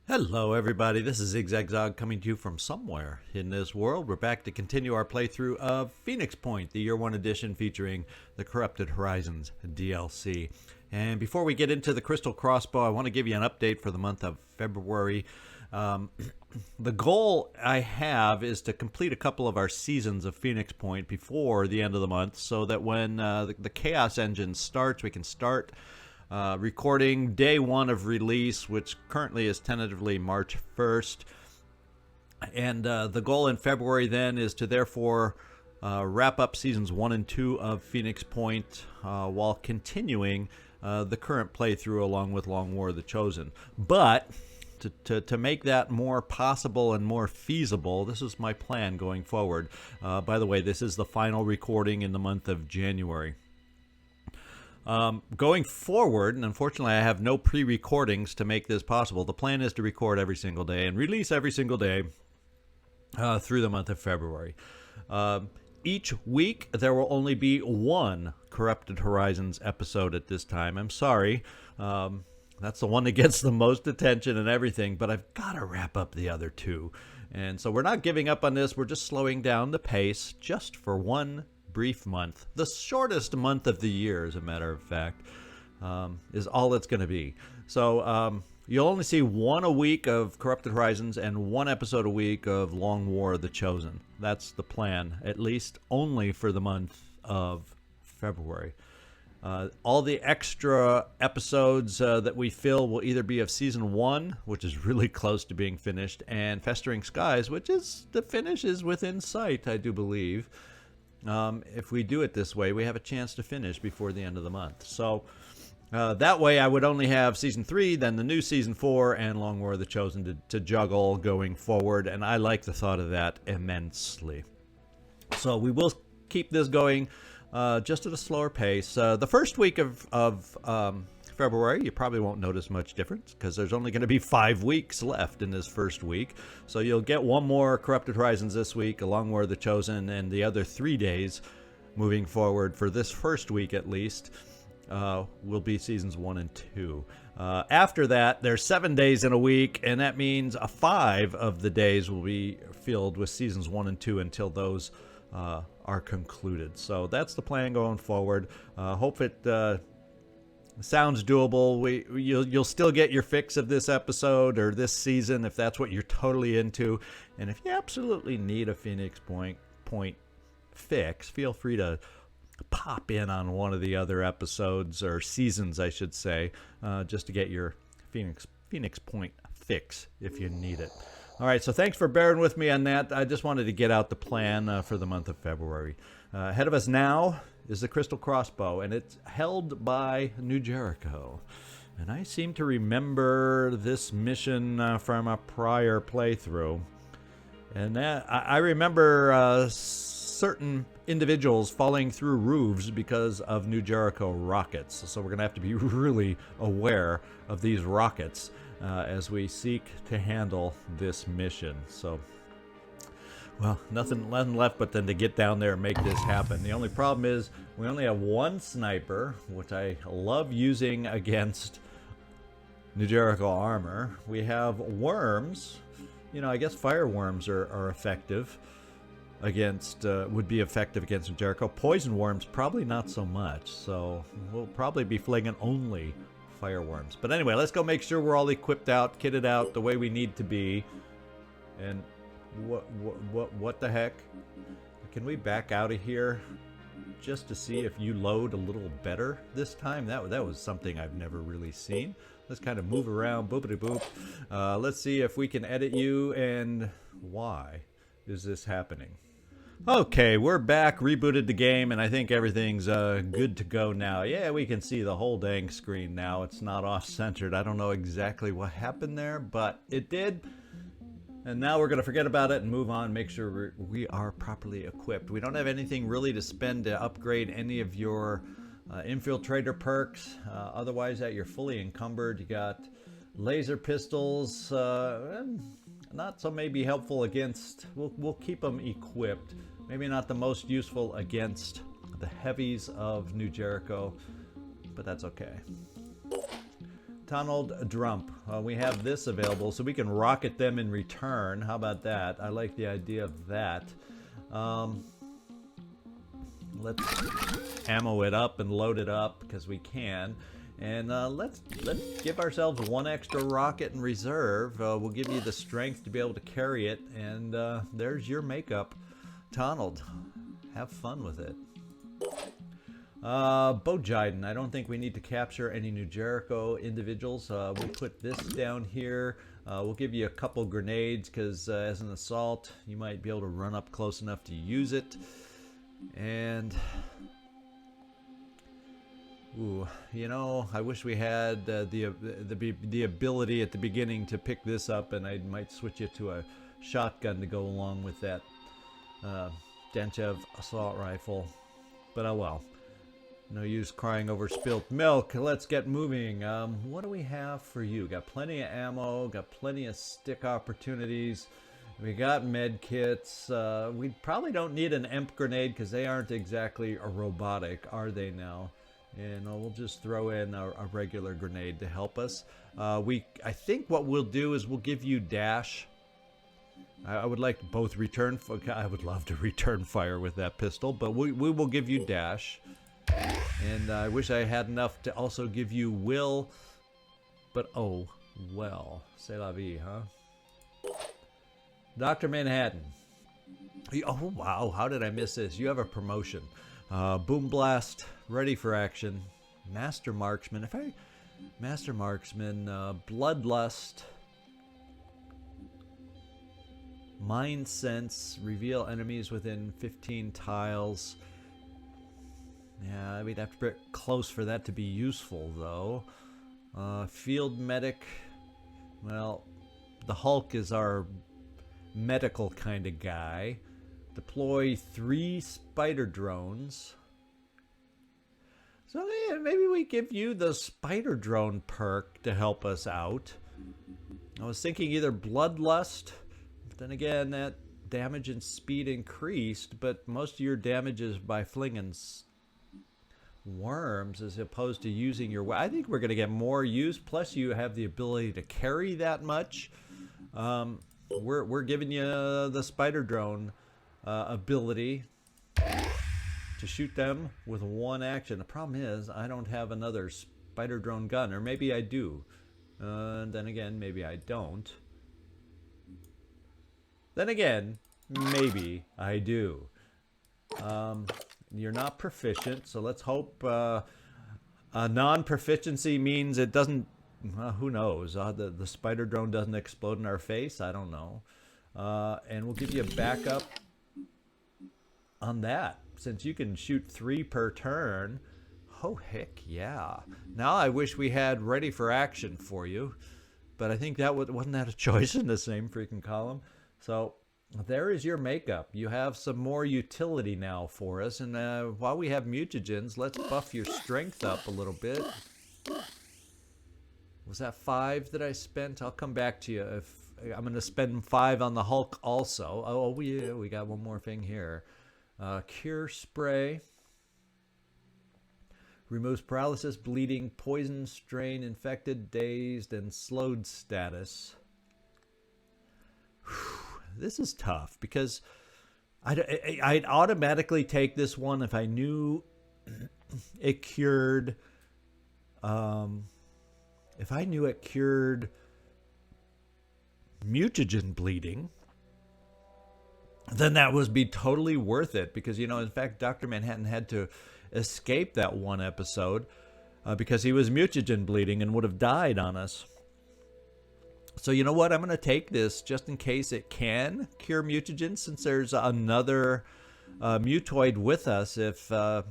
Hello everybody, this is Zigzag coming to you from somewhere in this world. We're back to continue our playthrough of Phoenix Point, the Year 1 edition featuring the Corrupted Horizons DLC. And before we get into the Crystal Crossbow, I want to give you an update for the month of February. The goal I have is to complete a couple of our seasons of Phoenix Point before the end of the month so that when the Chaos Engine starts, we can start recording day one of release, which currently is tentatively March 1st. And the goal in February then is to therefore wrap up seasons 1 and 2 of Phoenix Point while continuing the current playthrough along with Long War of the Chosen. But to make that more possible and more feasible, this is my plan going forward. By the way, this is the final recording in the month of January. Going forward, and unfortunately I have no pre-recordings to make this possible, the plan is to record every single day and release every single day through the month of February. Each week there will only be one Corrupted Horizons episode at this time. I'm sorry. That's the one that gets the most attention and everything, but I've got to wrap up the other two. And so we're not giving up on this. We're just slowing down the pace just for one brief month. The shortest month of the year, as a matter of fact, is all it's going to be. So you'll only see one a week of Corrupted Horizons and one episode a week of Long War of the Chosen. That's the plan, at least only for the month of February. All the extra episodes that we fill will either be of Season 1, which is really close to being finished, and Festering Skies, which is the finish is within sight, I do believe. If we do it this way, we have a chance to finish before the end of the month. So that way I would only have Season 3, then the new Season 4, and Long War of the Chosen to juggle going forward, and I like the thought of that immensely. So we will keep this going just at a slower pace. The first week of February, you probably won't notice much difference because there's only going to be 5 weeks left in this first week. So you'll get one more Corrupted Horizons this week, a Long War of the Chosen, and the other 3 days moving forward for this first week at least will be Seasons 1 and 2. After that, there's 7 days in a week, and that means 5 of the days will be filled with Seasons 1 and 2 until those are concluded. So that's the plan going forward. Hope it sounds doable. You'll still get your fix of this episode or this season if that's what you're totally into. And if you absolutely need a Phoenix Point fix, feel free to pop in on one of the other episodes or seasons, I should say, just to get your Phoenix Point fix if you need it. All right, so thanks for bearing with me on that. I just wanted to get out the plan for the month of February. Ahead of us now is the Crystal Crossbow, and it's held by New Jericho. And I seem to remember this mission from a prior playthrough. And I remember certain individuals falling through roofs because of New Jericho rockets. So we're going to have to be really aware of these rockets as we seek to handle this mission. So, well, nothing left but then to get down there and make this happen. The only problem is we only have one sniper, which I love using against New Jericho armor. We have worms. You know, I guess fire worms are effective against, would be effective against New Jericho. Poison worms, probably not so much. So we'll probably be flinging only fireworms. But anyway, let's go make sure we're all equipped out, kitted out the way we need to be. And what the heck? Can we back out of here just to see if you load a little better this time? That was something I've never really seen. Let's kind of move around, boopity boop. Let's see if we can edit you, and why is this happening? Okay, we're back, rebooted the game, and I think everything's good to go now. Yeah, we can see the whole dang screen now. It's not off-centered. I don't know exactly what happened there, but it did. And now we're going to forget about it and move on, make sure we are properly equipped. We don't have anything really to spend to upgrade any of your infiltrator perks. Otherwise, you're fully encumbered. You got laser pistols, not so maybe helpful against, we'll keep them equipped. Maybe not the most useful against the heavies of New Jericho, but that's okay. Donald Drump. We have this available, so we can rocket them in return. How about that? I like the idea of that. Let's ammo it up and load it up because we can. And let's give ourselves one extra rocket in reserve. We'll give you the strength to be able to carry it. And there's your makeup, Donald. Have fun with it. Bojiden. I don't think we need to capture any new Jericho individuals. We'll put this down here. We'll give you a couple grenades because as an assault, you might be able to run up close enough to use it. And ooh, you know, I wish we had the ability at the beginning to pick this up, and I might switch it to a shotgun to go along with that Denchev assault rifle. But oh well. No use crying over spilt milk. Let's get moving. What do we have for you? Got plenty of ammo, got plenty of stick opportunities. We got med kits. We probably don't need an EMP grenade because they aren't exactly a robotic, are they now? And we'll just throw in a regular grenade to help us. I think what we'll do is we'll give you dash. I would like both return. I would love to return fire with that pistol, but we will give you dash. And I wish I had enough to also give you will, but oh well. C'est la vie, huh? Dr. Manhattan. Oh wow, how did I miss this? You have a promotion. Boom Blast, ready for action. Master Marksman. Master Marksman, Bloodlust. Mind Sense, reveal enemies within 15 tiles. Yeah, we'd have to be close for that to be useful, though. Field Medic. Well, the Hulk is our medical kind of guy. Deploy 3 spider drones. So yeah, maybe we give you the spider drone perk to help us out. I was thinking either Bloodlust. Then again, that damage and speed increased, but most of your damage is by flinging worms as opposed to using your... I think we're going to get more use, plus you have the ability to carry that much. We're giving you the spider drone ability to shoot them with one action. The problem is I don't have another spider drone gun, or maybe I do. Then again, maybe I don't. Then again, maybe I do. You're not proficient, so let's hope non-proficiency means it doesn't... who knows? The spider drone doesn't explode in our face? I don't know. And we'll give you a backup on that. Since you can shoot 3 per turn. Oh, heck yeah. Now I wish we had ready for action for you. But I think that wasn't that a choice in the same freaking column? So there is your makeup. You have some more utility now for us. And while we have mutagens, let's buff your strength up a little bit. Was that 5 that I spent? I'll come back to you. If I'm going to spend 5 on the Hulk also. Oh, yeah, we got one more thing here. Cure Spray. Removes paralysis, bleeding, poison, strain, infected, dazed, and slowed status. This is tough because I'd automatically take this one if I knew it cured... if I knew it cured mutagen bleeding, then that would be totally worth it. Because, you know, in fact, Dr. Manhattan had to escape that one episode because he was mutagen bleeding and would have died on us. So you know what? I'm going to take this just in case it can cure mutagen, since there's another mutoid with us. If the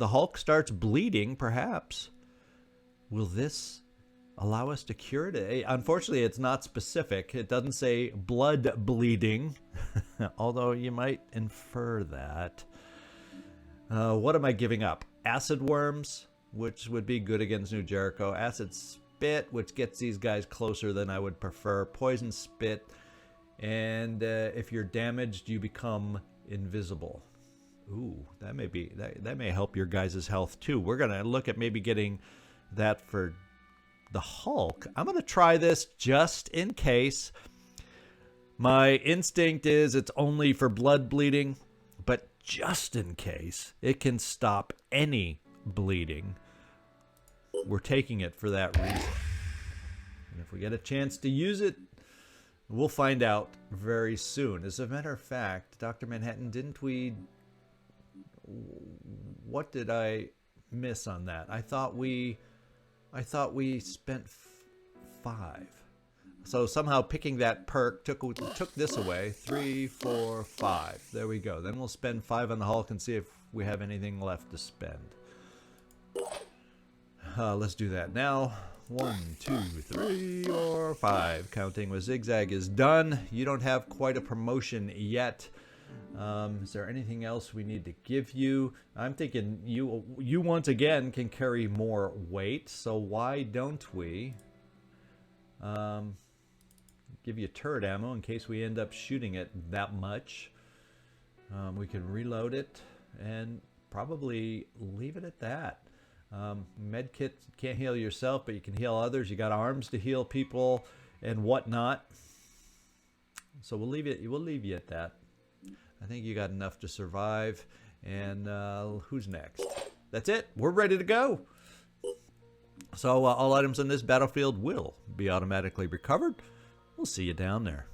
Hulk starts bleeding, perhaps, will this allow us to cure it? Unfortunately, it's not specific. It doesn't say blood bleeding, although you might infer that. What am I giving up? Acid worms, which would be good against New Jericho. Acid spit, which gets these guys closer than I would prefer. Poison spit, and if you're damaged, you become invisible. Ooh, that may be that may help your guys' health too. We're gonna look at maybe getting that for the Hulk. I'm going to try this just in case. My instinct is it's only for blood bleeding, but just in case it can stop any bleeding, we're taking it for that reason. And if we get a chance to use it, we'll find out very soon. As a matter of fact, Dr. Manhattan, didn't we... What did I miss on that? I thought we spent 5. So somehow picking that perk took this away. 3, 4, 5. There we go. Then we'll spend 5 on the Hulk and see if we have anything left to spend. Let's do that now. 1, 2, 3, or 5. Counting with zigzag is done. You don't have quite a promotion yet. Is there anything else we need to give you? I'm thinking you once again can carry more weight, so why don't we give you turret ammo in case we end up shooting it that much. We can reload it and probably leave it at that. Medkit can't heal yourself, but you can heal others. You got arms to heal people and whatnot. So we'll leave you at that. I think you got enough to survive. And who's next? That's it. We're ready to go. So all items on this battlefield will be automatically recovered. We'll see you down there.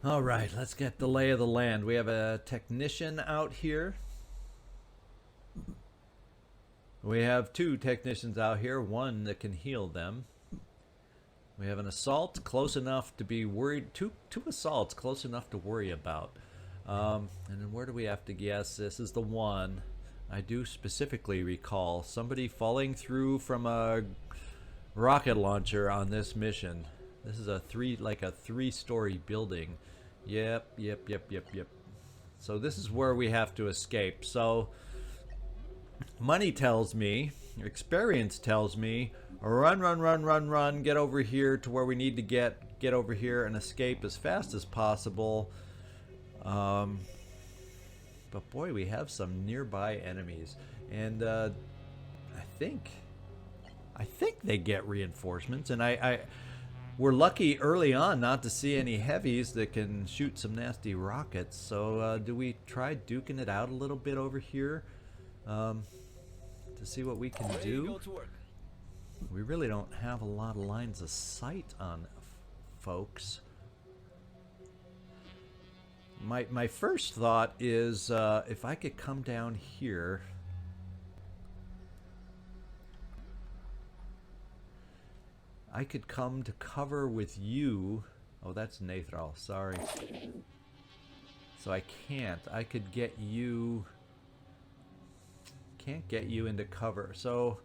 All right, let's get the lay of the land. We have a technician out here. We have 2 technicians out here, one that can heal them. We have an assault close enough to be worried. Two assaults close enough to worry about. And then where do we have to guess? This is the one. I do specifically recall somebody falling through from a rocket launcher on this mission. This is a 3-story building. Yep. So this is where we have to escape. So money tells me, experience tells me, run, get over here to where we need to get over here and escape as fast as possible. But boy, we have some nearby enemies, and I think they get reinforcements, and we're lucky early on not to see any heavies that can shoot some nasty rockets. So do we try duking it out a little bit over here to see what we can do? We really don't have a lot of lines of sight on folks. My first thought is if I could come down here. I could come to cover with you. Oh, that's Nathral. Sorry. So I can't. I could get you. Can't get you into cover. So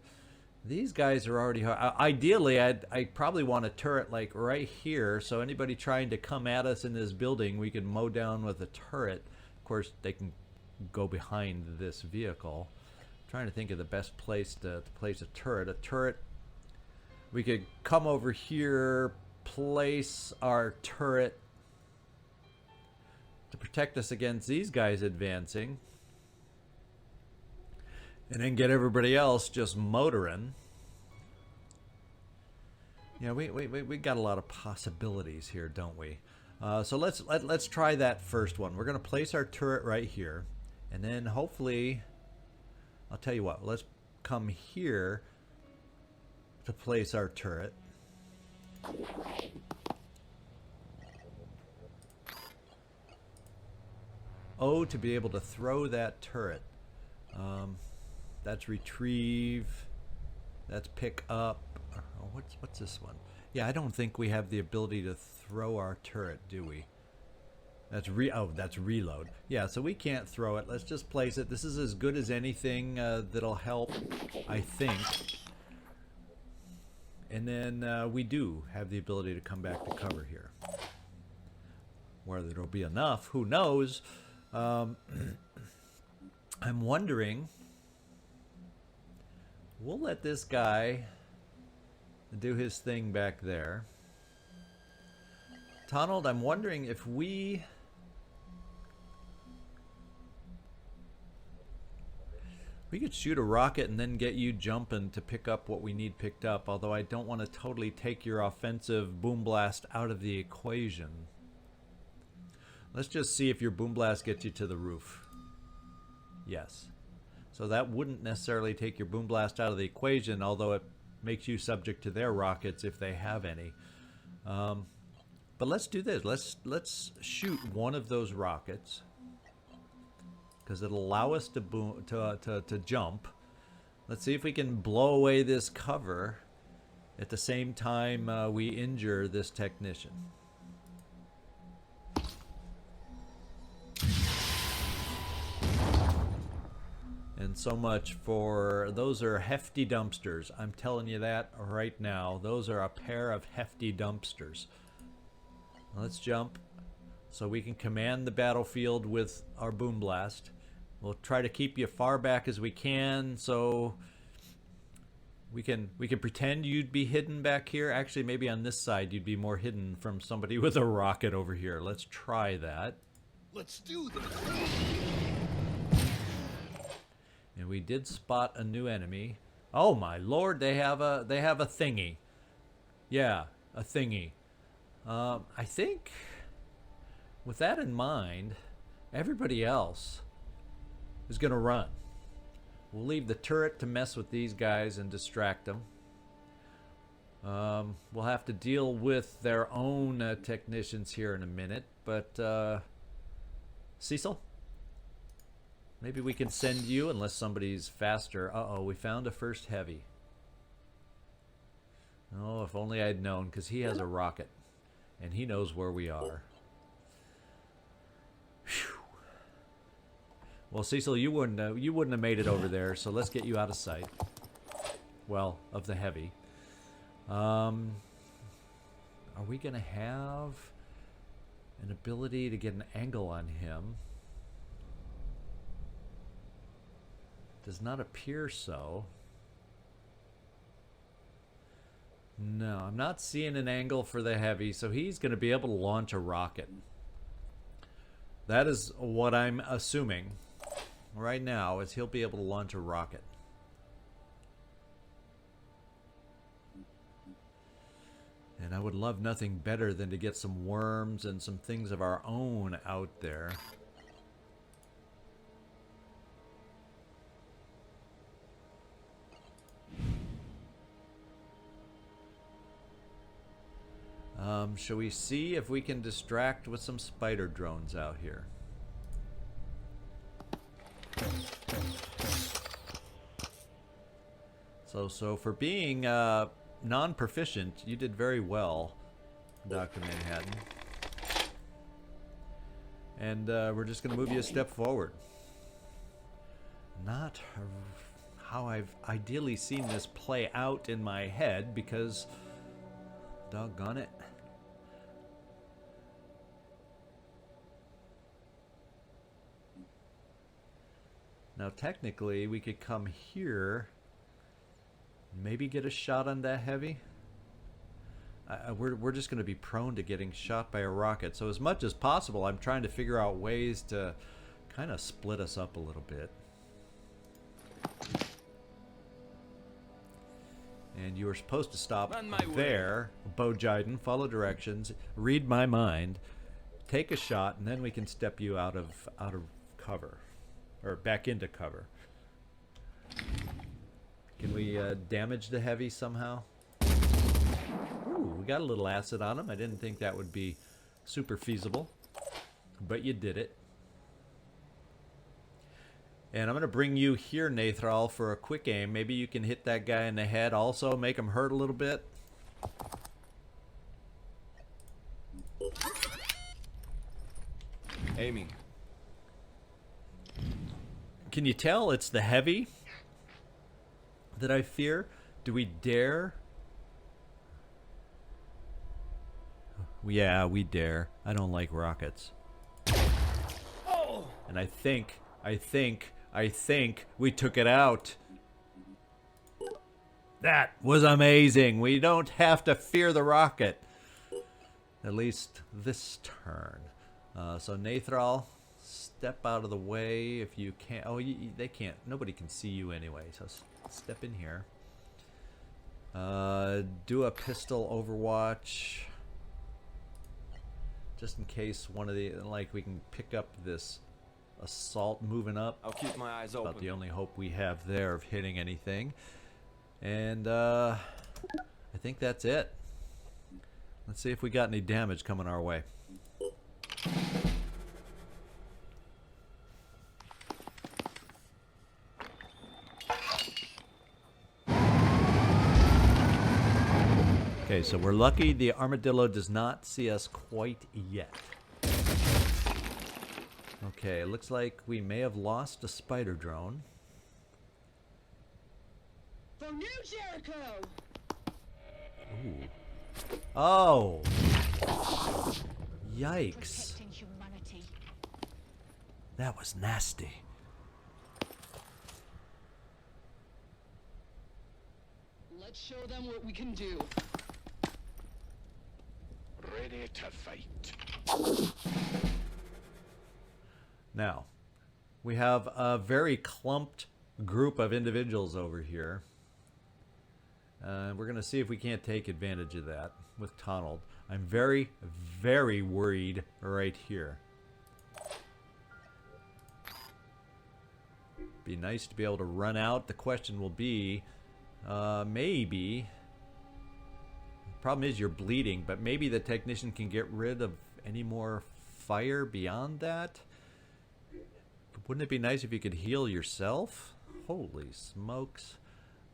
these guys are already. Ideally, I probably want a turret like right here. So anybody trying to come at us in this building, we can mow down with a turret. Of course, they can go behind this vehicle. I'm trying to think of the best place to place a turret. A turret. We could come over here, place our turret to protect us against these guys advancing, and then get everybody else just motoring. Yeah, we got a lot of possibilities here, don't we? So let's try that first one. We're gonna place our turret right here, and then hopefully, I'll tell you what. Let's come here to place our turret. Oh, to be able to throw that turret. That's retrieve. That's pick up. Oh, what's this one? Yeah, I don't think we have the ability to throw our turret, do we? That's that's reload. Yeah, so we can't throw it. Let's just place it. This is as good as anything that'll help, I think. And then we do have the ability to come back to cover here. Whether it'll be enough, who knows? I'm wondering. We'll let this guy do his thing back there. Donald, I'm wondering if we We could shoot a rocket and then get you jumping to pick up what we need picked up, although I don't want to totally take your offensive boom blast out of the equation. Let's just see if your boom blast gets you to the roof. Yes. So that wouldn't necessarily take your boom blast out of the equation, although it makes you subject to their rockets if they have any. But let's do this. Let's shoot one of those rockets, because it'll allow us to jump. Let's see if we can blow away this cover at the same time we injure this technician. And so much for, those are hefty dumpsters. I'm telling you that right now. Those are a pair of hefty dumpsters. Let's jump so we can command the battlefield with our boom blast. We'll try to keep you far back as we can, so we can pretend you'd be hidden back here. Actually, maybe on this side you'd be more hidden from somebody with a rocket over here. Let's try that. Let's do this. And we did spot a new enemy. Oh my lord, they have a thingy. Yeah, a thingy. I think with that in mind, everybody else is going to run. We'll leave the turret to mess with these guys and distract them. We'll have to deal with their own technicians here in a minute, but Cecil, maybe we can send you, unless somebody's faster. Uh-oh, we found a first heavy. Oh, if only I'd known, because he has a rocket. And he knows where we are. Whew. Well, Cecil, you wouldn't have made it over there, so let's get you out of sight. Well, of the heavy. Are we going to have an ability to get an angle on him? Does not appear so. No, I'm not seeing an angle for the heavy, so he's going to be able to launch a rocket. That is what I'm assuming right now, is he'll be able to launch a rocket. And I would love nothing better than to get some worms and some things of our own out there. Shall we see if we can distract with some spider drones out here? So for being non-proficient, you did very well, Dr. Manhattan. And we're just going to move you a step forward. Not how I've ideally seen this play out in my head, because doggone it. Now technically we could come here, maybe get a shot on that heavy. We're just going to be prone to getting shot by a rocket. So as much as possible, I'm trying to figure out ways to kind of split us up a little bit. And you were supposed to stop there, Bojiden, follow directions, read my mind, take a shot, and then we can step you out of cover, or back into cover. Can we damage the heavy somehow? Ooh, we got a little acid on him. I didn't think that would be super feasible, but you did it. And I'm going to bring you here, Nathral, for a quick aim. Maybe you can hit that guy in the head also, make him hurt a little bit. Aiming. Can you tell it's the heavy that I fear? Do we dare? Yeah, we dare. I don't like rockets. And I think we took it out. That was amazing. We don't have to fear the rocket. At least this turn. So Nathral, step out of the way if you can. Oh, they can't. Nobody can see you anyway. So step in here. Do a pistol overwatch. Just in case one of the, like, we can pick up this assault moving up. I'll keep my eyes open. About the only hope we have there of hitting anything. And I think that's it. Let's see if we got any damage coming our way. Okay, so we're lucky the armadillo does not see us quite yet. Okay, it looks like we may have lost a spider drone. For New Jericho! Ooh. Oh! Yikes. Protecting humanity. That was nasty. Let's show them what we can do. Ready to fight. Now, we have a very clumped group of individuals over here. We're going to see if we can't take advantage of that with Tonald. I'm very, very worried right here. Be nice to be able to run out. The question will be, maybe... Problem is you're bleeding, but maybe the technician can get rid of any more fire beyond that. Wouldn't it be nice if you could heal yourself? Holy smokes.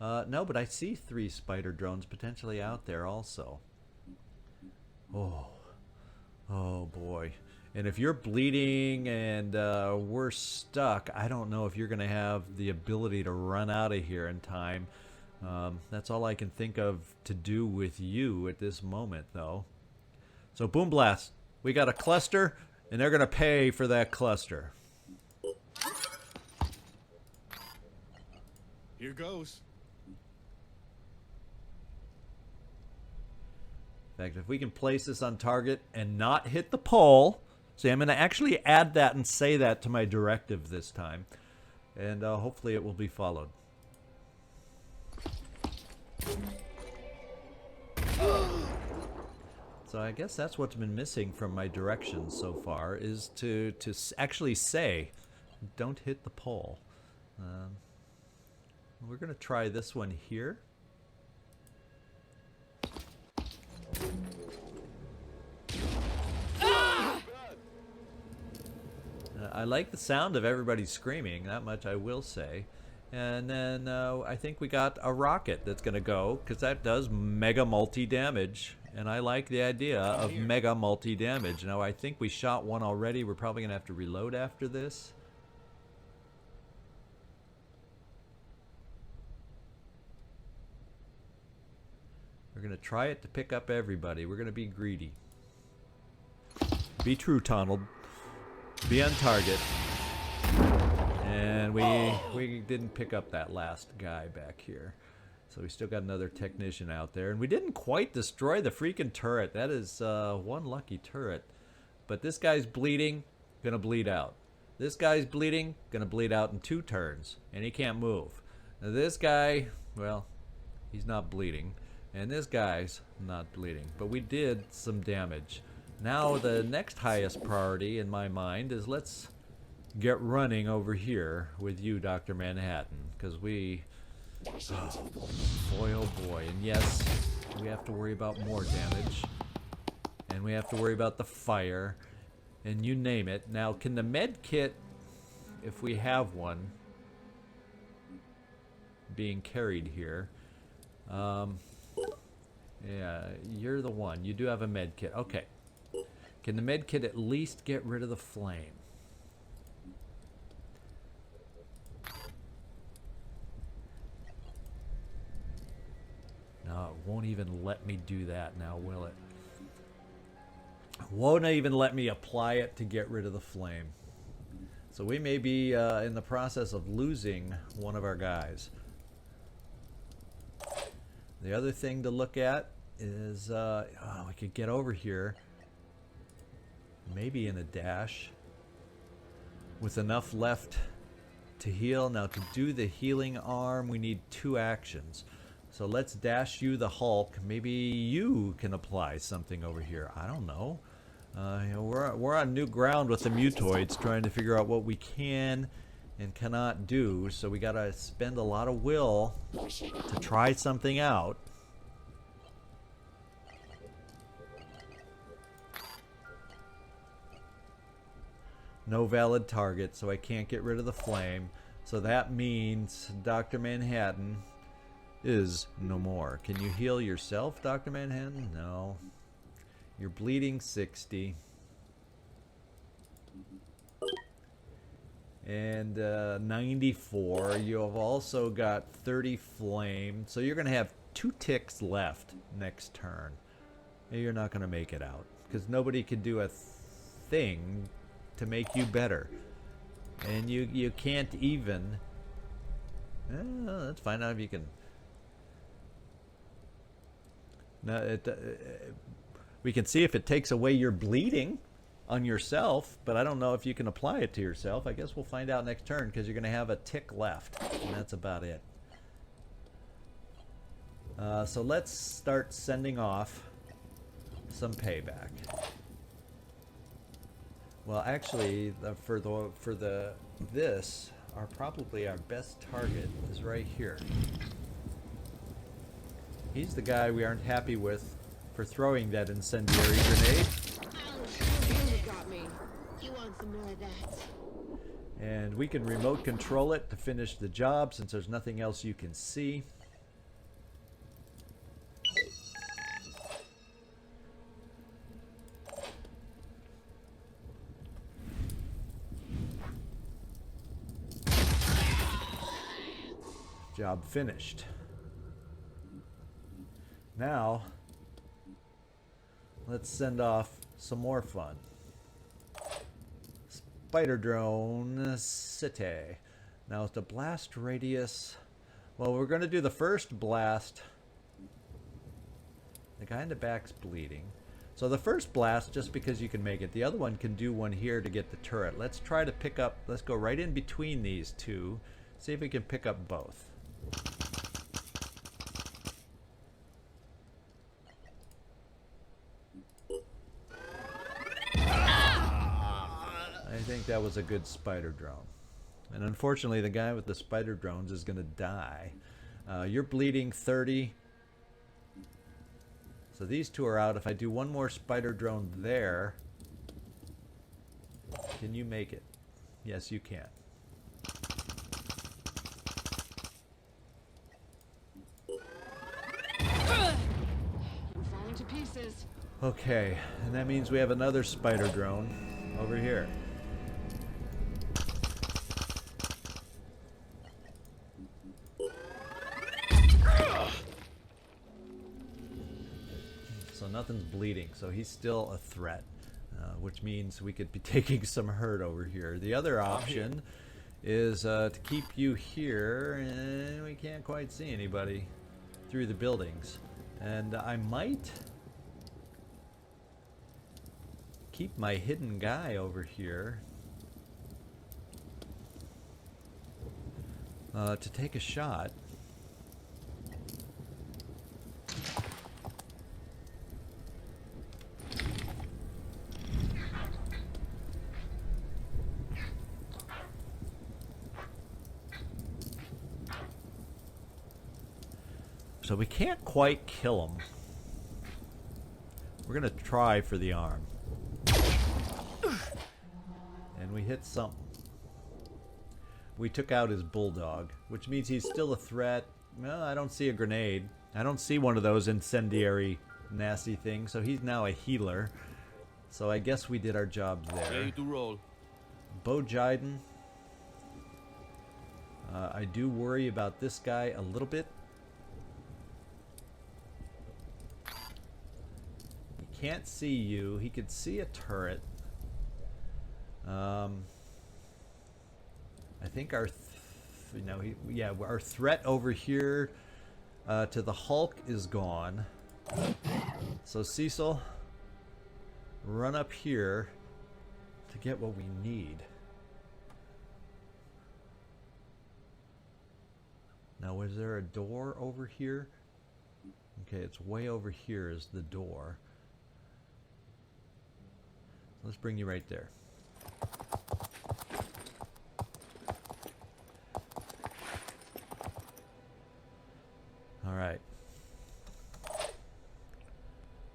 No, but I see 3 spider drones potentially out there also. Oh boy. And if you're bleeding and we're stuck, I don't know if you're going to have the ability to run out of here in time. That's all I can think of to do with you at this moment, though. So, Boom Blast. We got a cluster, and they're going to pay for that cluster. Here goes. In fact, if we can place this on target and not hit the pole... See, I'm going to actually add that and say that to my directive this time. And hopefully it will be followed. So I guess that's what's been missing from my directions so far, is to actually say, don't hit the pole. We're going to try this one here. I like the sound of everybody screaming, that much I will say. And then I think we got a rocket that's going to go, because that does mega multi-damage. And I like the idea of mega multi-damage. Now, I think we shot one already. We're probably going to have to reload after this. We're going to try it to pick up everybody. We're going to be greedy. Be true, Tonald. Be on target. And we didn't pick up that last guy back here. So we still got another technician out there. And we didn't quite destroy the freaking turret. That is one lucky turret. But this guy's bleeding, gonna bleed out. This guy's bleeding, gonna bleed out in 2 turns. And he can't move. Now this guy, well, he's not bleeding. And this guy's not bleeding. But we did some damage. Now the next highest priority in my mind is let's get running over here with you, Dr. Manhattan. Because we... Oh, boy, oh boy. And yes, we have to worry about more damage. And we have to worry about the fire. And you name it. Now, can the med kit, if we have one, being carried here... yeah, you're the one. You do have a med kit. Okay. Can the med kit at least get rid of the flame? No, it won't even let me do that now, will it? Won't even let me apply it to get rid of the flame. So we may be in the process of losing one of our guys. The other thing to look at is we could get over here, maybe in a dash. with enough left to heal. Now to do the healing arm, we need 2 actions. So let's dash you the Hulk. Maybe you can apply something over here. I don't know. You know, we're on new ground with the mutoids, trying to figure out what we can and cannot do. So we gotta spend a lot of will to try something out. No valid target, so I can't get rid of the flame. So that means Dr. Manhattan is no more. Can you heal yourself, Dr. Manhattan? No. You're bleeding 60. And 94. You have also got 30 flame. So you're going to have 2 ticks left next turn. You're not going to make it out, because nobody can do a thing to make you better. And you can't even... let's find out if you can... No, we can see if it takes away your bleeding on yourself, but I don't know if you can apply it to yourself. I guess we'll find out next turn, because you're going to have a tick left, and that's about it. So let's start sending off some payback. Well, actually, this, probably our best target is right here. He's the guy we aren't happy with for throwing that incendiary grenade. You got me. You want some more of that? And we can remote control it to finish the job, since there's nothing else you can see. Job finished. Now, let's send off some more fun. Spider drone city. Now, with the blast radius, well, we're going to do the first blast. The guy in the back's bleeding. So the first blast, just because you can make it. The other one can do one here to get the turret. Let's try to pick up, let's go right in between these two. See if we can pick up both. I think that was a good spider drone. And unfortunately, the guy with the spider drones is going to die. You're bleeding 30. So these two are out. If I do one more spider drone there, can you make it? Yes, you can. I'm falling to pieces. Okay, and that means we have another spider drone over here. So nothing's bleeding, so he's still a threat, which means we could be taking some hurt over here. The other option is to keep you here, and we can't quite see anybody through the buildings. And I might keep my hidden guy over here to take a shot. So we can't quite kill him. We're gonna try for the arm. And we hit something. We took out his bulldog, which means he's still a threat. Well, I don't see a grenade. I don't see one of those incendiary nasty things, so he's now a healer. So I guess we did our job there. Ready to roll. Bo Jiden. I do worry about this guy a little bit. He can't see you. He could see a turret. I think our, our threat over here to the Hulk is gone. So Cecil, run up here to get what we need. Now, was there a door over here? Okay, it's way over here is the door. Let's bring you right there. All right.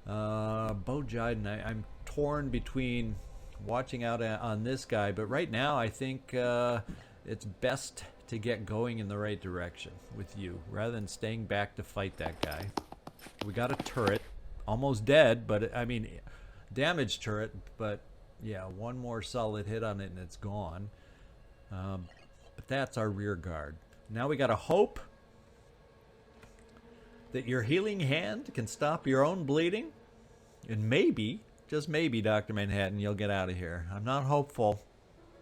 Bojide and I'm torn between watching out on this guy, but right now I think it's best to get going in the right direction with you rather than staying back to fight that guy. We got a turret, almost dead, but I mean, damaged turret, but yeah, one more solid hit on it and it's gone. But that's our rear guard. Now we got to hope that your healing hand can stop your own bleeding, and maybe, just maybe, Dr. Manhattan, you'll get out of here. I'm not hopeful.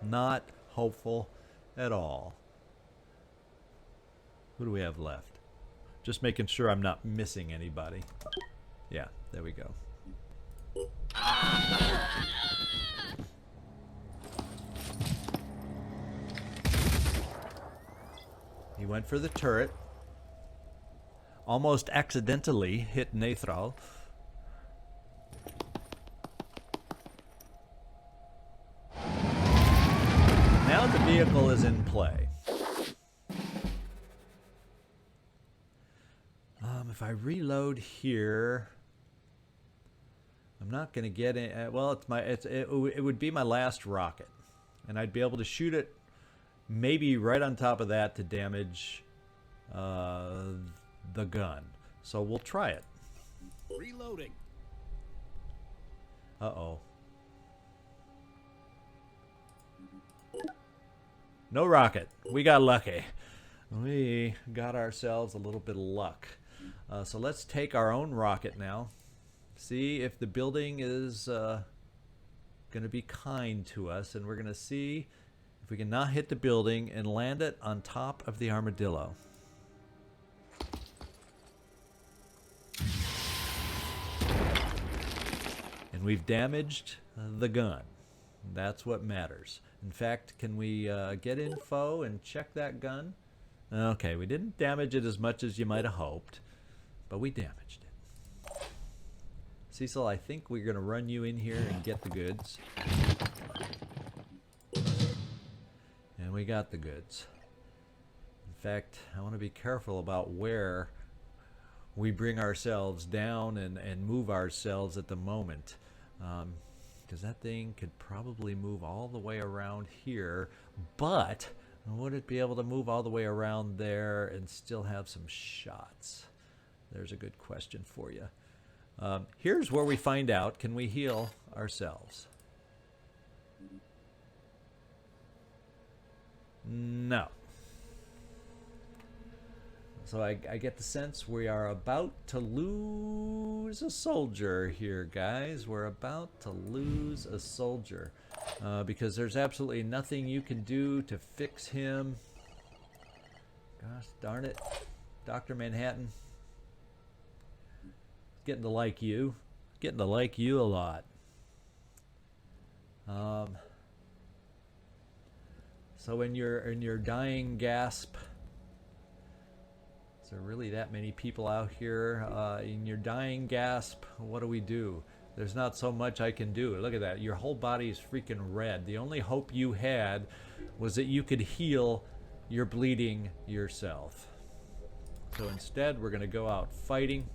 Not hopeful at all. Who do we have left? Just making sure I'm not missing anybody. Yeah, there we go. He went for the turret. Almost accidentally hit Nathral. Now the vehicle is in play. If I reload here, I'm not going to get it. Well, it would be my last rocket, and I'd be able to shoot it maybe right on top of that to damage the gun. So we'll try it. Reloading. Uh-oh. No rocket. We got lucky. We got ourselves a little bit of luck. So let's take our own rocket now. See if the building is going to be kind to us. And we're going to see if we can not hit the building and land it on top of the armadillo. And we've damaged the gun. That's what matters. In fact, can we get info and check that gun? Okay, we didn't damage it as much as you might have hoped, but we damaged it. Cecil, I think we're going to run you in here and get the goods. And we got the goods. In fact, I want to be careful about where we bring ourselves down and move ourselves at the moment. Because that thing could probably move all the way around here, but would it be able to move all the way around there and still have some shots? There's a good question for you. Here's where we find out, can we heal ourselves? No. So I get the sense we are about to lose a soldier here, guys. We're about to lose a soldier. Because there's absolutely nothing you can do to fix him. Gosh darn it. Dr. Manhattan. Getting to like you. Getting to like you a lot. So in your dying gasp, is there really that many people out here? In your dying gasp, what do? There's not so much I can do. Look at that. Your whole body is freaking red. The only hope you had was that you could heal your bleeding yourself. So instead, we're going to go out fighting.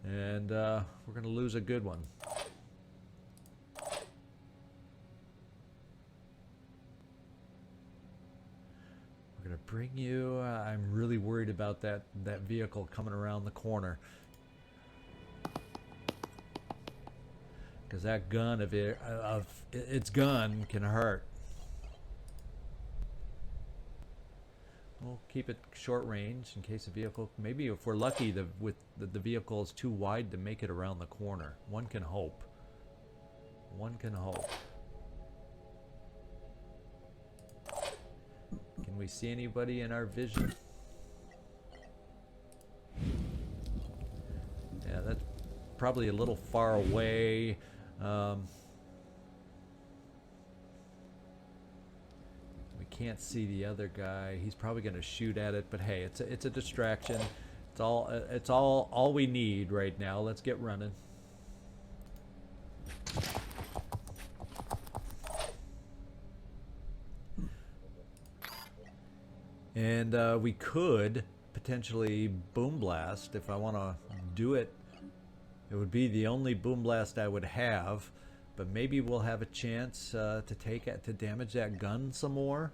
And we're going to lose a good one. We're going to bring you... I'm really worried about that vehicle coming around the corner. Because that gun of its gun can hurt. We'll keep it short range in case the vehicle... Maybe if we're lucky, the vehicle is too wide to make it around the corner. One can hope. One can hope. Can we see anybody in our vision? Yeah, that's probably a little far away. We can't see the other guy. He's probably going to shoot at it, but hey, it's a distraction. It's all we need right now. Let's get running. And we could potentially boom blast if I want to do it. It would be the only boom blast I would have, but maybe we'll have a chance to damage that gun some more.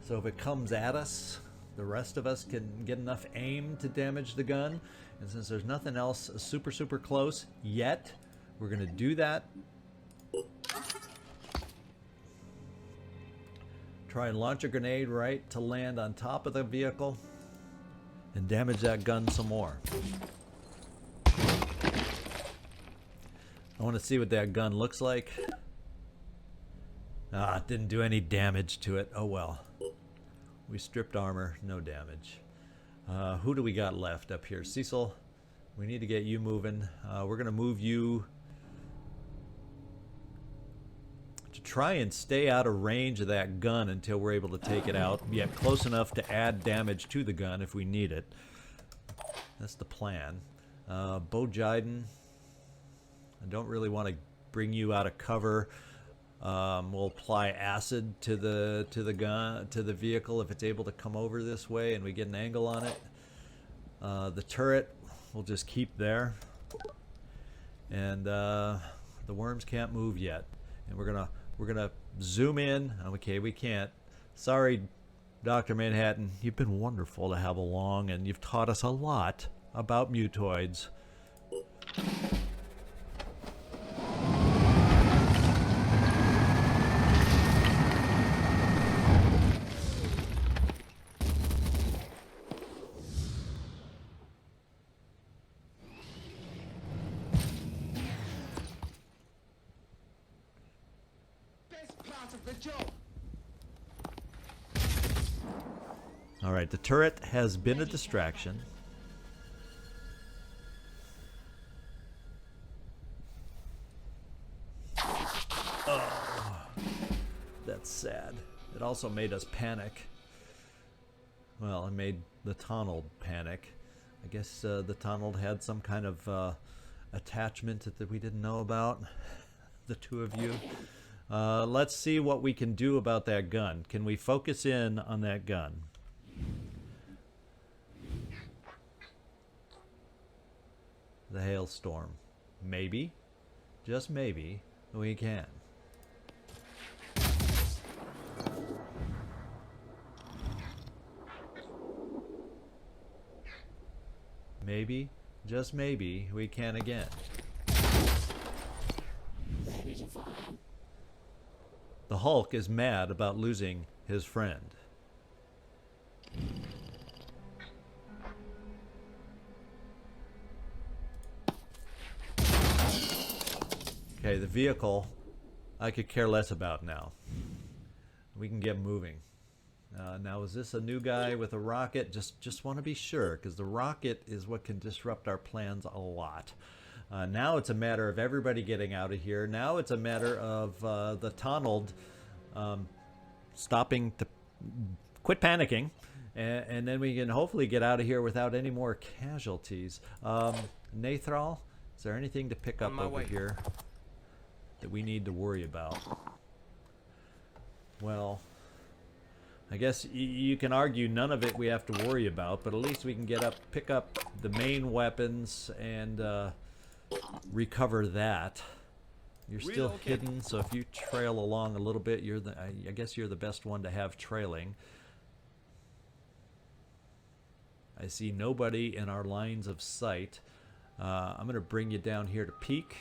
So if it comes at us, the rest of us can get enough aim to damage the gun. And since there's nothing else super close yet, we're going to do that. Try and launch a grenade right to land on top of the vehicle and damage that gun some more. I want to see what that gun looks like. Ah, it didn't do any damage to it. Oh well. We stripped armor, no damage. Who do we got left up here? Cecil, we need to get you moving. We're going to move you to try and stay out of range of that gun until we're able to take it out, yet close enough to add damage to the gun if we need it. That's the plan. Bo Jiden, I don't really want to bring you out of cover. We'll apply acid to the gun, to the vehicle if it's able to come over this way and we get an angle on it. The turret we'll just keep there, and the worms can't move yet. And we're gonna zoom in. Okay, we can't. Sorry, Dr. Manhattan. You've been wonderful to have along, and you've taught us a lot about mutoids. All right, the turret has been a distraction. Oh, that's sad. It also made us panic. Well, it made the Tonald panic. I guess the Tonald had some kind of attachment that we didn't know about, the two of you. Let's see what we can do about that gun. Can we focus in on that gun? The hailstorm. Maybe, just maybe, we can. Maybe, just maybe, we can again. The Hulk is mad about losing his friend. Okay, the vehicle I could care less about now. We can get moving. Now, is this a new guy with a rocket? Just want to be sure, because the rocket is what can disrupt our plans a lot. Now it's a matter of everybody getting out of here. Now it's a matter of the Tonald stopping to quit panicking, and then we can hopefully get out of here without any more casualties. Nathral, is there anything to pick up over here that we need to worry about? Well, I guess you can argue none of it we have to worry about, but at least we can pick up the main weapons and recover that. You're still hidden, so if you trail along a little bit, I guess you're the best one to have trailing. I see nobody in our lines of sight. I'm going to bring you down here to peek.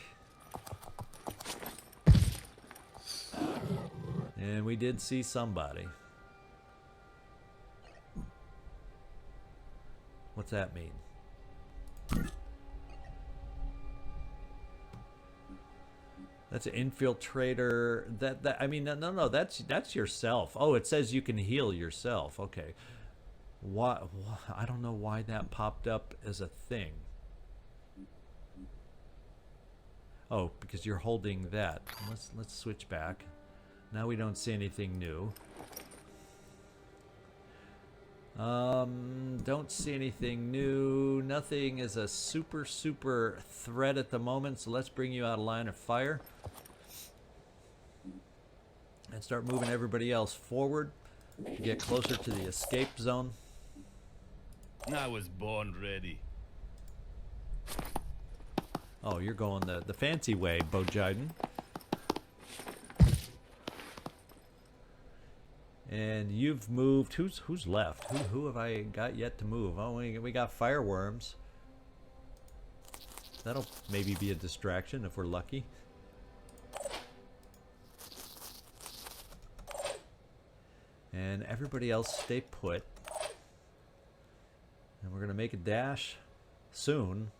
And we did see somebody. What's that mean? That's an infiltrator. That I mean, no, that's yourself. Oh, it says you can heal yourself. Okay. Why I don't know why that popped up as a thing. Oh, because you're holding that. Let's switch back. Now we don't see anything new. Don't see anything new. Nothing is a super threat at the moment, so let's bring you out of line of fire. And start moving everybody else forward to get closer to the escape zone. I was born ready. Oh, you're going the fancy way, Bojiden. And you've moved. Who's left? Who have I got yet to move? Oh, we got fireworms. That'll maybe be a distraction if we're lucky. And everybody else stay put. And we're gonna make a dash soon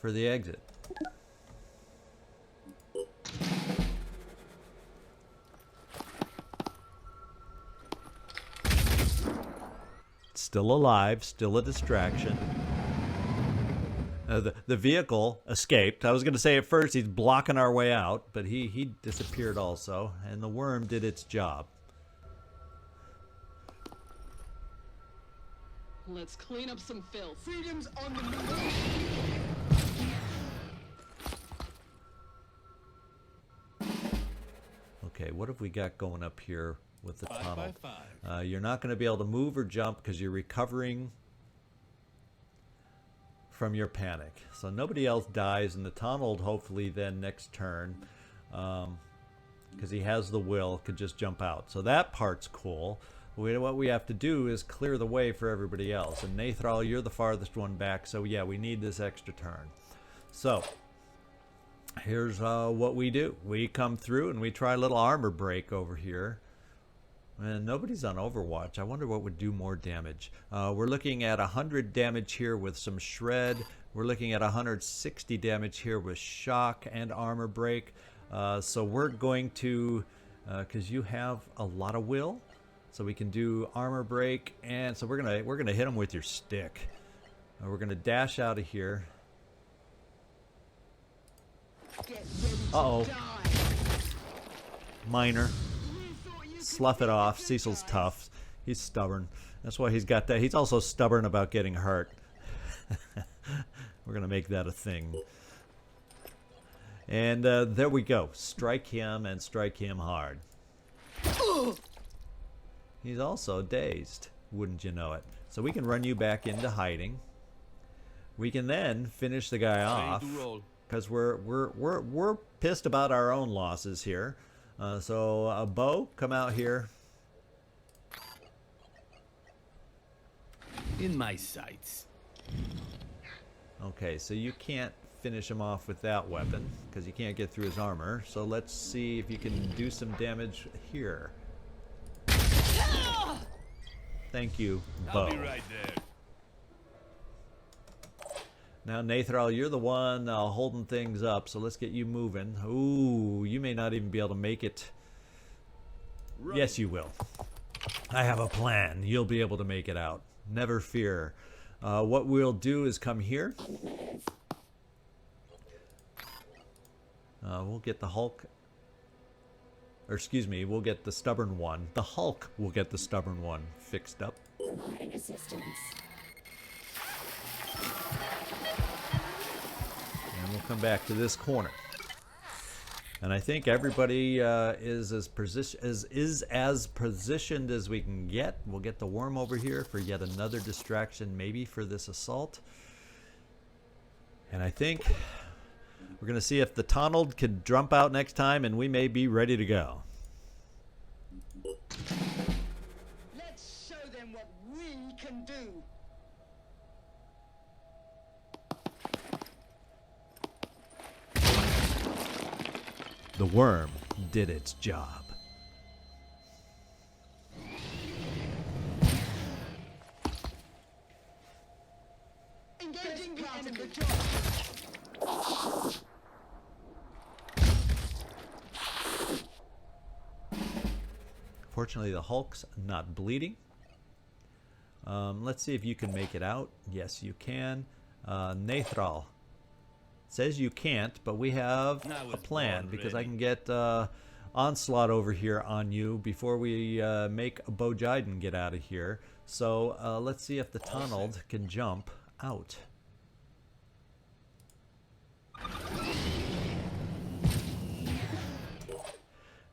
for the exit. Still alive, still a distraction. The vehicle escaped. I was going to say at first he's blocking our way out, but he disappeared also, and the worm did its job. Let's clean up some filth. Freedom's on the move. Okay, what have we got going up here with the tunnel? You're not going to be able to move or jump because you're recovering from your panic. So nobody else dies, and the tunnel hopefully then next turn, because he has the will, could just jump out. So that part's cool. What we have to do is clear the way for everybody else. And Nathral, you're the farthest one back, so yeah, we need this extra turn. So here's what we do. We come through and we try a little armor break over here. And nobody's on Overwatch. I wonder what would do more damage. We're looking at 100 damage here with some shred. We're looking at 160 damage here with shock and armor break. So we're going to, because you have a lot of will, so we can do armor break, and so we're gonna hit them with your stick. We're gonna dash out of here. Uh-oh. Minor. Slough it off. Cecil's tough. He's stubborn. That's why he's got that. He's also stubborn about getting hurt. We're going to make that a thing. And there we go. Strike him and strike him hard. He's also dazed. Wouldn't you know it? So we can run you back into hiding. We can then finish the guy off. Because we're pissed about our own losses here. So Bo, come out here. In my sights. Okay, so you can't finish him off with that weapon because you can't get through his armor. So let's see if you can do some damage here. Thank you, Bo. I'll be right there. Now, Nathral, you're the one holding things up, so let's get you moving. Ooh, you may not even be able to make it. Right. Yes, you will. I have a plan. You'll be able to make it out. Never fear. What we'll do is come here. We'll get the Hulk. Or excuse me, we'll get the stubborn one. The Hulk will get the stubborn one fixed up. Assistance. And we'll come back to this corner. And I think everybody is as positioned as we can get. We'll get the worm over here for yet another distraction, maybe for this assault. And I think we're going to see if the Tonald can jump out next time, and we may be ready to go. Let's show them what we can do. The worm did its job. Engaging the enemy. Fortunately, the Hulk's not bleeding. Let's see if you can make it out. Yes, you can. Nathral. Says you can't, but we have a plan because I can get Onslaught over here on you before we make Bojiden get out of here. So let's see if the Tonald can jump out.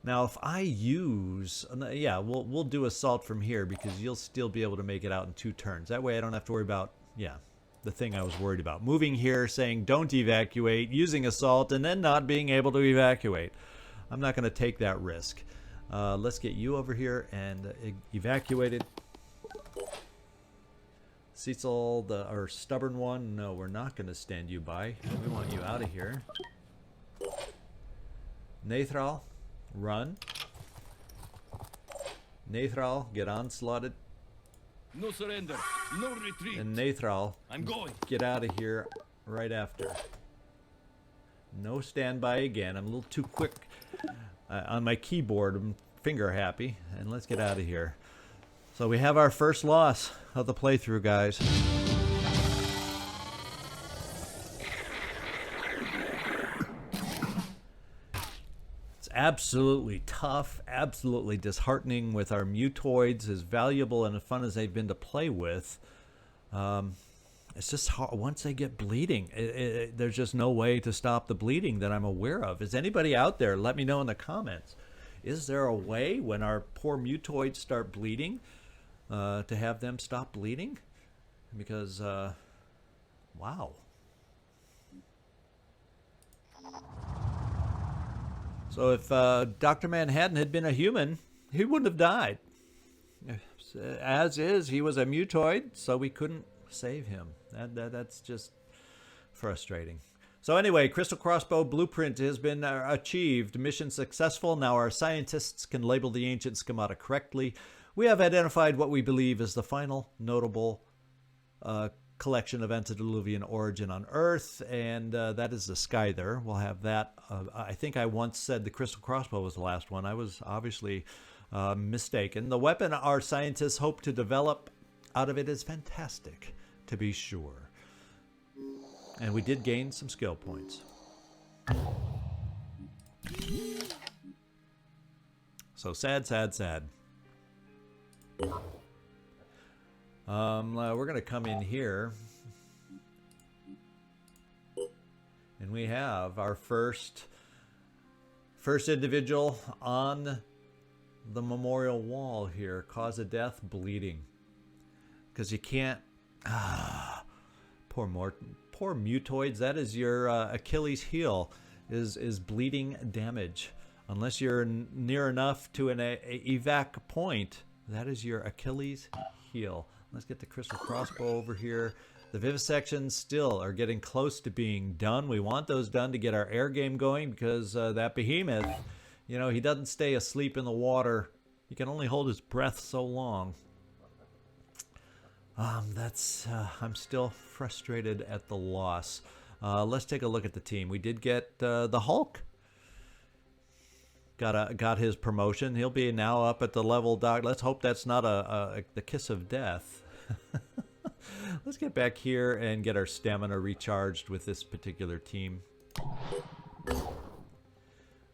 Now, if I use, yeah, we'll do assault from here because you'll still be able to make it out in 2 turns. That way, I don't have to worry about, yeah, the thing I was worried about. Moving here, saying don't evacuate, using assault, and then not being able to evacuate. I'm not going to take that risk. Let's get you over here and evacuated. Cecil, our stubborn one, no, we're not going to stand you by. We want you out of here. Nathral, run. Nathral, get onslaughted. No surrender. No retreat. And Nathral, I'm going. Get out of here right after. No standby again. I'm a little too quick on my keyboard. I'm finger happy. And let's get out of here. So we have our first loss of the playthrough, guys. It's absolutely tough, absolutely disheartening with our mutoids, as valuable and as fun as they've been to play with. It's just hard. Once they get bleeding, there's just no way to stop the bleeding that I'm aware of. Is anybody out there? Let me know in the comments. Is there a way when our poor mutoids start bleeding to have them stop bleeding? Because, wow. So if Dr. Manhattan had been a human, he wouldn't have died. As is, he was a mutoid, so we couldn't save him. That's just frustrating. So anyway, Crystal Crossbow Blueprint has been achieved. Mission successful. Now our scientists can label the Ancient Schemata correctly. We have identified what we believe is the final notable collection of antediluvian origin on Earth, and that is the Skyther. We'll have that. I think I once said the Crystal Crossbow was the last one. I was obviously mistaken. The weapon our scientists hope to develop out of it is fantastic, to be sure. And we did gain some skill points. So sad, sad, sad. We're going to come in here. And we have our first individual on the memorial wall here. Cause of death, bleeding. Because you can't... Poor mutoids. That is your Achilles heel, is bleeding damage. Unless you're near enough to an evac point, that is your Achilles heel. Let's get the Crystal Crossbow over here. The vivisections still are getting close to being done. We want those done to get our air game going because that behemoth, you know, he doesn't stay asleep in the water. He can only hold his breath so long. I'm still frustrated at the loss. Let's take a look at the team. We did get the Hulk. Got his promotion. He'll be now up at the level doc. Let's hope that's not the kiss of death. Let's get back here and get our stamina recharged with this particular team.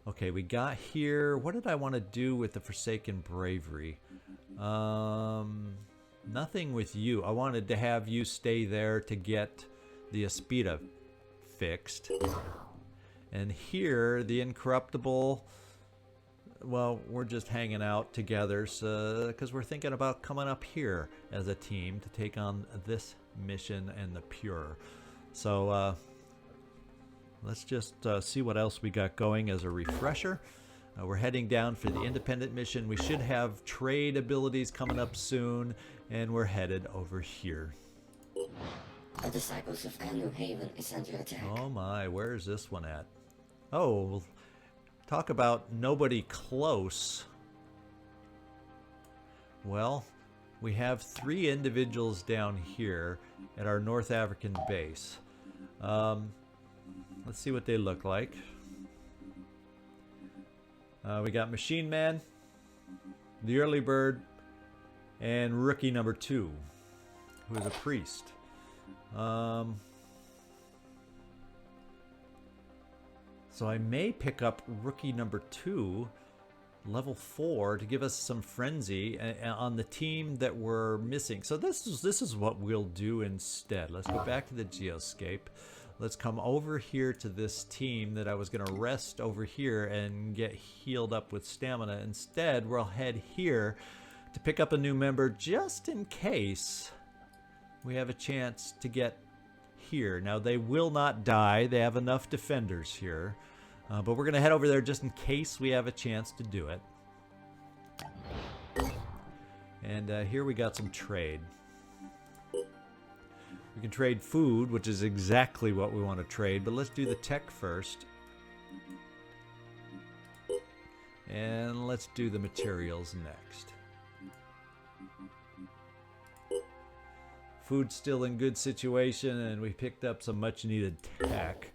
Okay, we got here. What did I want to do with the Forsaken Bravery? Nothing with you. I wanted to have you stay there to get the Aspida fixed. And here, the Incorruptible, well, we're just hanging out together because we're thinking about coming up here as a team to take on this mission and the Pure. So let's just see what else we got going as a refresher. We're heading down for the independent mission. We should have trade abilities coming up soon, and we're headed over here. The Disciples of Anu Haven is under attack. Oh my, where is this one at? Oh, talk about nobody close. Well, we have 3 individuals down here at our North African base. Let's see what they look like. We got Machine Man. the early bird, and rookie number 2, who is a priest. So I may pick up rookie number 2, level 4, to give us some frenzy on the team that we're missing. So this is what we'll do instead. Let's go back to the Geoscape. Let's come over here to this team that I was going to rest over here and get healed up with stamina. Instead, we'll head here to pick up a new member just in case we have a chance to get here. Now, they will not die. They have enough defenders here. But we're going to head over there just in case we have a chance to do it. And here we got some trade. We can trade food, which is exactly what we want to trade, but let's do the tech first. And let's do the materials next. Food's still in good situation, and we picked up some much needed tech.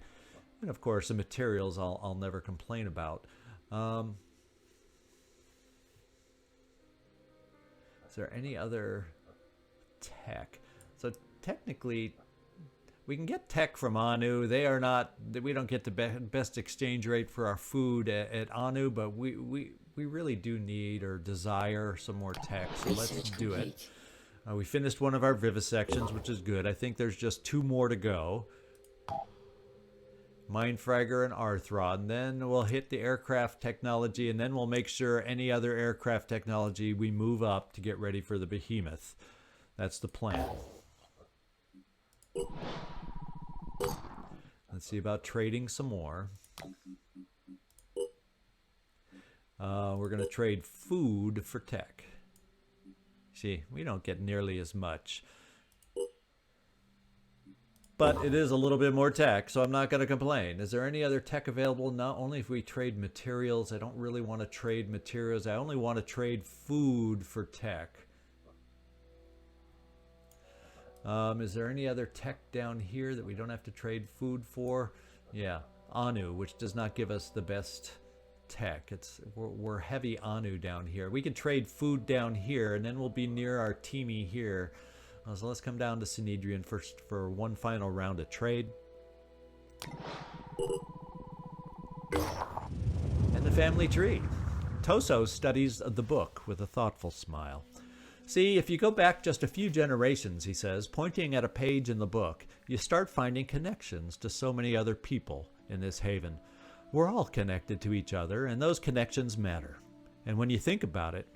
And of course, the materials I'll never complain about. Is there any other tech? So technically, we can get tech from Anu. They are not. We don't get the best exchange rate for our food at Anu, but we really do need or desire some more tech. So let's do it. We finished one of our vivisections, which is good. I think there's just 2 more to go. Mindfragger and Arthrod, and then we'll hit the aircraft technology, and then we'll make sure any other aircraft technology we move up to get ready for the behemoth. That's the plan. Let's see about trading some more. We're going to trade food for tech. See, we don't get nearly as much. But it is a little bit more tech, so I'm not going to complain. Is there any other tech available? Not only if we trade materials. I don't really want to trade materials. I only want to trade food for tech. Is there any other tech down here that we don't have to trade food for? Yeah, Anu, which does not give us the best tech. We're heavy Anu down here. We can trade food down here, and then we'll be near our teamy here. So let's come down to Synedrian first for one final round of trade. And the family tree. Toso studies the book with a thoughtful smile. See, if you go back just a few generations, he says, pointing at a page in the book, you start finding connections to so many other people in this haven. We're all connected to each other, and those connections matter. And when you think about it,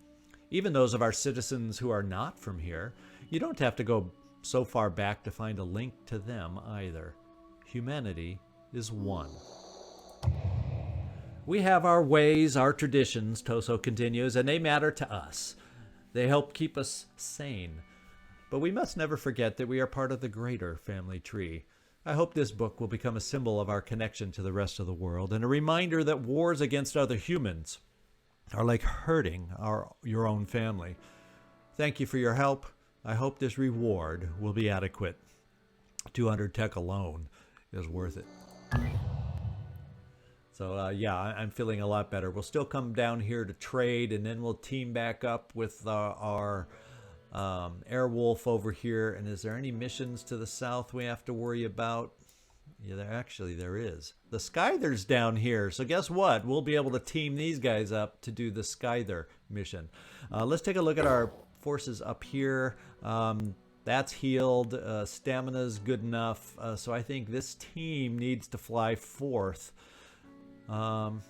even those of our citizens who are not from here, you don't have to go so far back to find a link to them either. Humanity is one. We have our ways, our traditions, Toso continues, and they matter to us. They help keep us sane. But we must never forget that we are part of the greater family tree. I hope this book will become a symbol of our connection to the rest of the world and a reminder that wars against other humans are like hurting your own family. Thank you for your help. I hope this reward will be adequate. 200 tech alone is worth it. So yeah, I'm feeling a lot better. We'll still come down here to trade, and then we'll team back up with our Airwolf over here. And is there any missions to the south we have to worry about? Yeah, there is. The Scyther's down here. So guess what? We'll be able to team these guys up to do the Scyther mission. Let's take a look at our forces up here. That's healed. Stamina's good enough. So I think this team needs to fly forth. And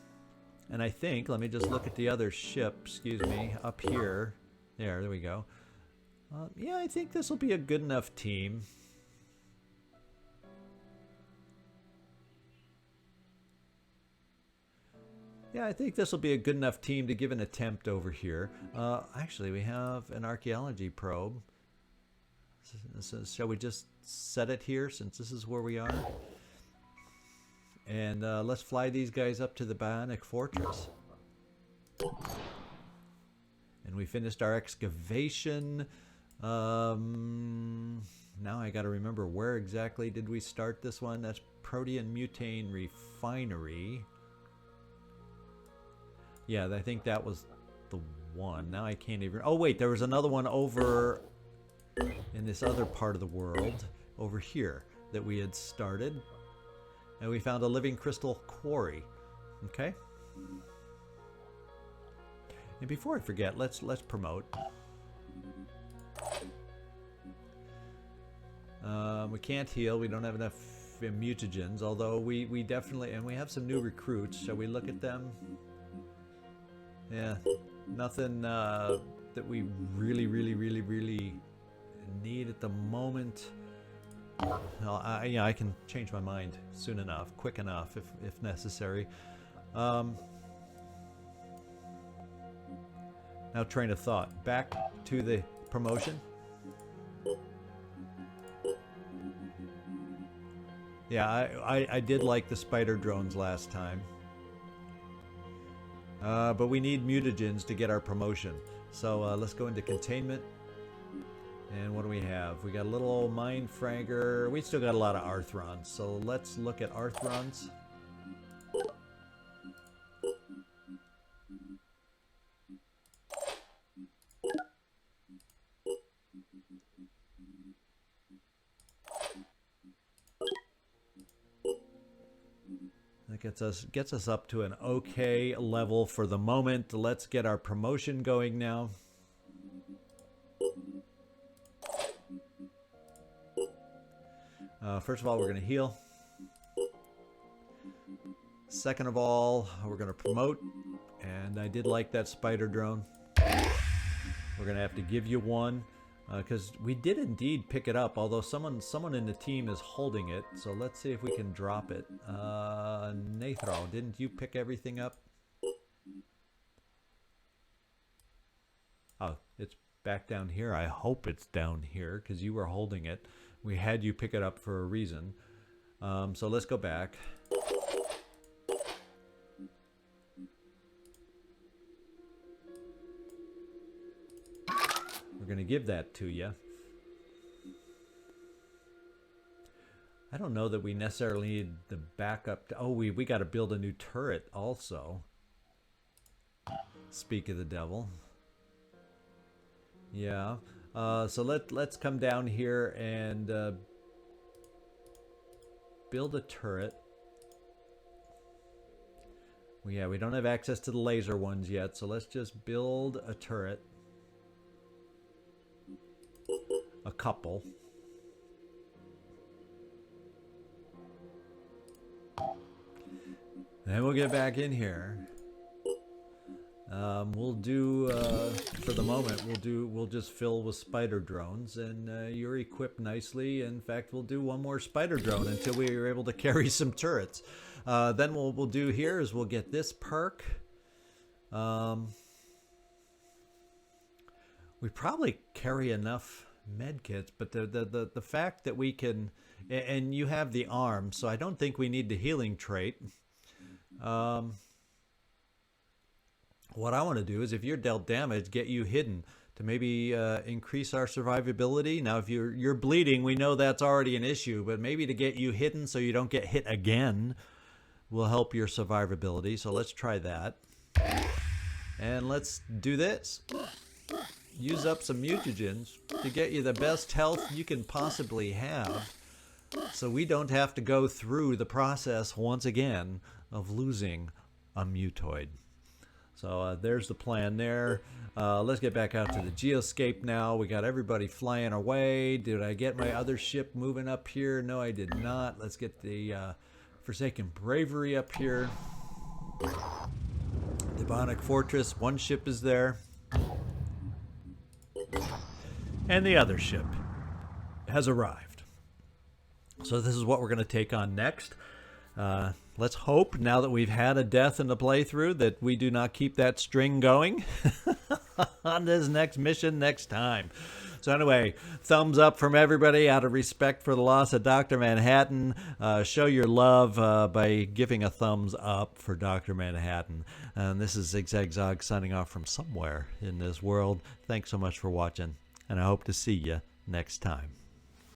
I think, let me just look at the other ship, excuse me, up here. There we go. Yeah, I think this will be a good enough team. Yeah, I think this will be a good enough team to give an attempt over here. Actually, we have an archaeology probe. So shall we just set it here since this is where we are? And let's fly these guys up to the Bionic Fortress. And we finished our excavation. Now I got to remember where exactly did we start this one. That's Protean Mutane Refinery. Yeah, I think that was the one. Now I can't even... Oh, wait, there was another one over in this other part of the world, over here, that we had started. And we found a living crystal quarry. Okay? And before I forget, let's promote. We can't heal. We don't have enough mutagens, although we definitely... And we have some new recruits. Shall we look at them? Yeah, nothing that we really need at the moment. Well, yeah, I can change my mind soon enough, quick enough, if necessary. Now, train of thought. Back to the promotion. Yeah, I did like the spider drones last time. But we need mutagens to get our promotion. So let's go into containment. And what do we have? We got a little old mind fragger. We still got a lot of Arthrons. So let's look at Arthrons. That gets us up to an okay level for the moment. Let's get our promotion going now. First of all, we're going to heal. Second of all, we're going to promote. And I did like that spider drone. We're going to have to give you one. Because we did indeed pick it up, although someone in the team is holding it. So let's see if we can drop it. Nathro, didn't you pick everything up? Oh, it's back down here. I hope it's down here, because you were holding it. We had you pick it up for a reason. So let's go back. We're going to give that to you. I don't know that we necessarily need the backup. Oh, we got to build a new turret also. Speak of the devil. Yeah. So let's come down here and build a turret. Yeah, we don't have access to the laser ones yet, so let's just build a turret. A couple. Then we'll get back in here. We'll do for the moment. We'll just fill with spider drones, and you're equipped nicely. In fact, we'll do one more spider drone until we are able to carry some turrets. Then what we'll do here is we'll get this perk. We probably carry enough medkits, but the fact that we can, and you have the arm, so I don't think we need the healing trait. What I want to do is, if you're dealt damage, get you hidden to maybe increase our survivability. Now, if you're bleeding, we know that's already an issue, but maybe to get you hidden so you don't get hit again will help your survivability. So let's try that, and let's do this. Use up some mutagens to get you the best health you can possibly have, so we don't have to go through the process once again of losing a mutoid. So there's the plan there. Let's get back out to the Geoscape now. We got everybody flying away. Did I get my other ship moving up here? No, I did not. Let's get the Forsaken Bravery up here. Demonic Fortress. One ship is there. And the other ship has arrived. So this is what we're going to take on next. Let's hope, now that we've had a death in the playthrough, that we do not keep that string going on this next mission next time. So anyway, thumbs up from everybody out of respect for the loss of Dr. Manhattan. Show your love by giving a thumbs up for Dr. Manhattan. And this is Zigzag signing off from somewhere in this world. Thanks so much for watching, and I hope to see you next time.